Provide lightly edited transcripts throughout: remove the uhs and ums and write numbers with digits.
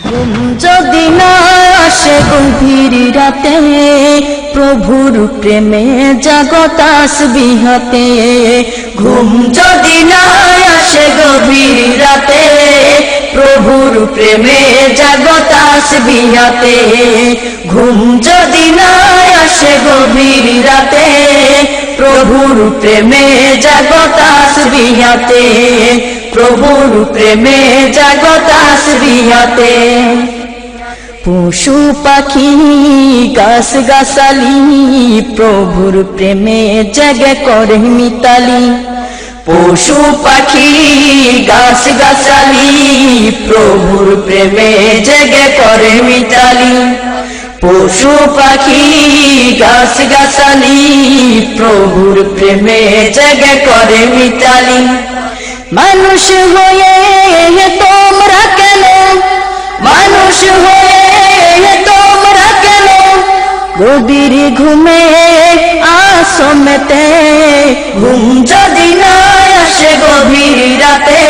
ঘুম যদি না আসে গভীর রাতে, প্রভুর প্রেমে জাগো তাসবিহাতে। ঘুম যদি না আসে গভীর রাতে, প্রভুর প্রেমে জাগো তাসবিহাতে। ঘুম যদি না আসে গভীর রাতে, প্রভুর প্রেমে জাগো তাসবিহাতে। প্রভুর প্রেমে জাগো তাসবিহাতে। পশু পাখি গাছ গাছালি, প্রভুর প্রেমে জাগে করে মিতালি। পশু পাখি গাছ গাছালি, প্রভুর প্রেমে জাগে করে মিতালি। পশু পাখি গাছ গাছালি, প্রভুর প্রেমে জাগে করে মিতালি। মানুষ হয়ে তোমরা কেন, মানুষ হয়ে তোমরা কেন গভীর ঘুমে আসো মেতে। ঘুম যদি না আসে গভীর রাতে,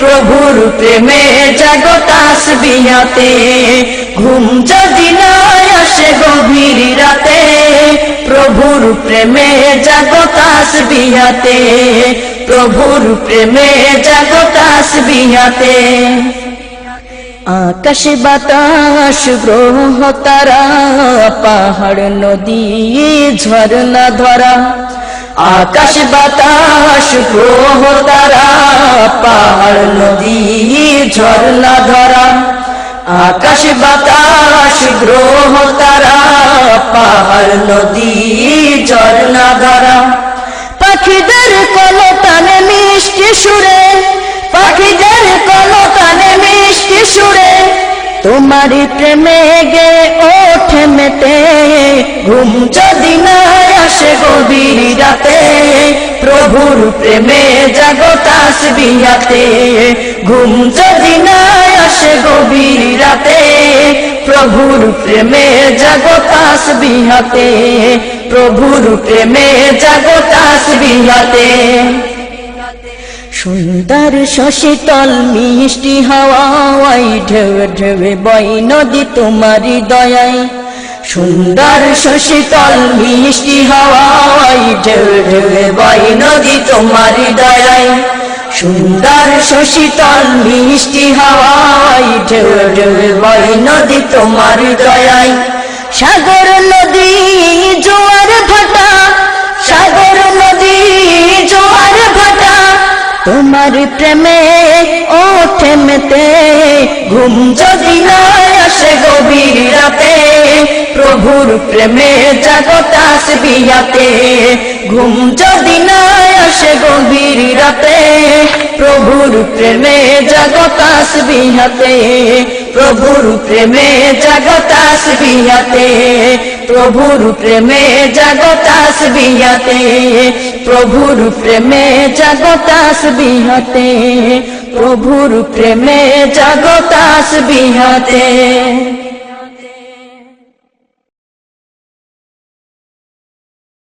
প্রভুর প্রেমে জাগো তাসবিহাতে। ঘুম যদি না আসে গভীর রাতে, প্রভুর প্রেমে জাগো তাসবিহাতে। প্রভুর প্রেমে জাগো তাসবিহাতে। আকাশ বাতাস গ্রহ তারা, পাহাড় নদী ঝরনা ধরা। আকাশ বাতাস গ্রহ তারা, পাহাড় নদী ঝরনা ধরা। আকাশ বাতাস গ্রহ তারা, পাহাড় নদী ঝরনা ধরা। পাখিদের কলতানে মিষ্টি সুরে, পাখিদের কলতানে মিষ্টি সুরে, তোমারি প্রেমে গে ওঠে মেতে। ঘুম যদি না আসে গভীর রাতে, প্রভুর প্রেমে জাগো তাসবিহাতে। ঘুম যদি না আসে গভীর রাতে, প্রভুর প্রেমে জাগো তাসবিহাতে। প্রভুর প্রেমে জাগো তাসবিহাতে। সুন্দর শশীতল মিষ্টি হাওয়ায়, ঢেউয়ে ঢেউয়ে বয় নদী তোমারি দয়ায়। সুন্দর শশীতল মিষ্টি হাওয়ায়, ঢেউয়ে ঢেউয়ে বয় নদী তোমারি দয়ায়। সুন্দর শশীতল মিষ্টি হাওয়ায়, ঢেউয়ে ঢেউয়ে বয় নদী তোমারি দয়ায়। সাগর নদী জোয়ার ভাটা, সাগর নদী জোয়ার ভাটা, তোমার প্রেমে ওঠে মেতে। ঘুম যদি না আসে গভীর রাতে, প্রভুর প্রেমে জাগো তাসবিহাতে। ঘুম যদি না আসে গভীর রাতে, প্রভুর প্রেমে জাগো তাসবিহাতে। প্রভুর প্রেমে জাগো তাসবিহাতে। প্রভুর প্রেমে জাগো তাসবিহাতে। প্রভুর প্রেমে জাগো তাসবিহাতে। প্রভুর প্রেমে জাগো তাসবিহাতে।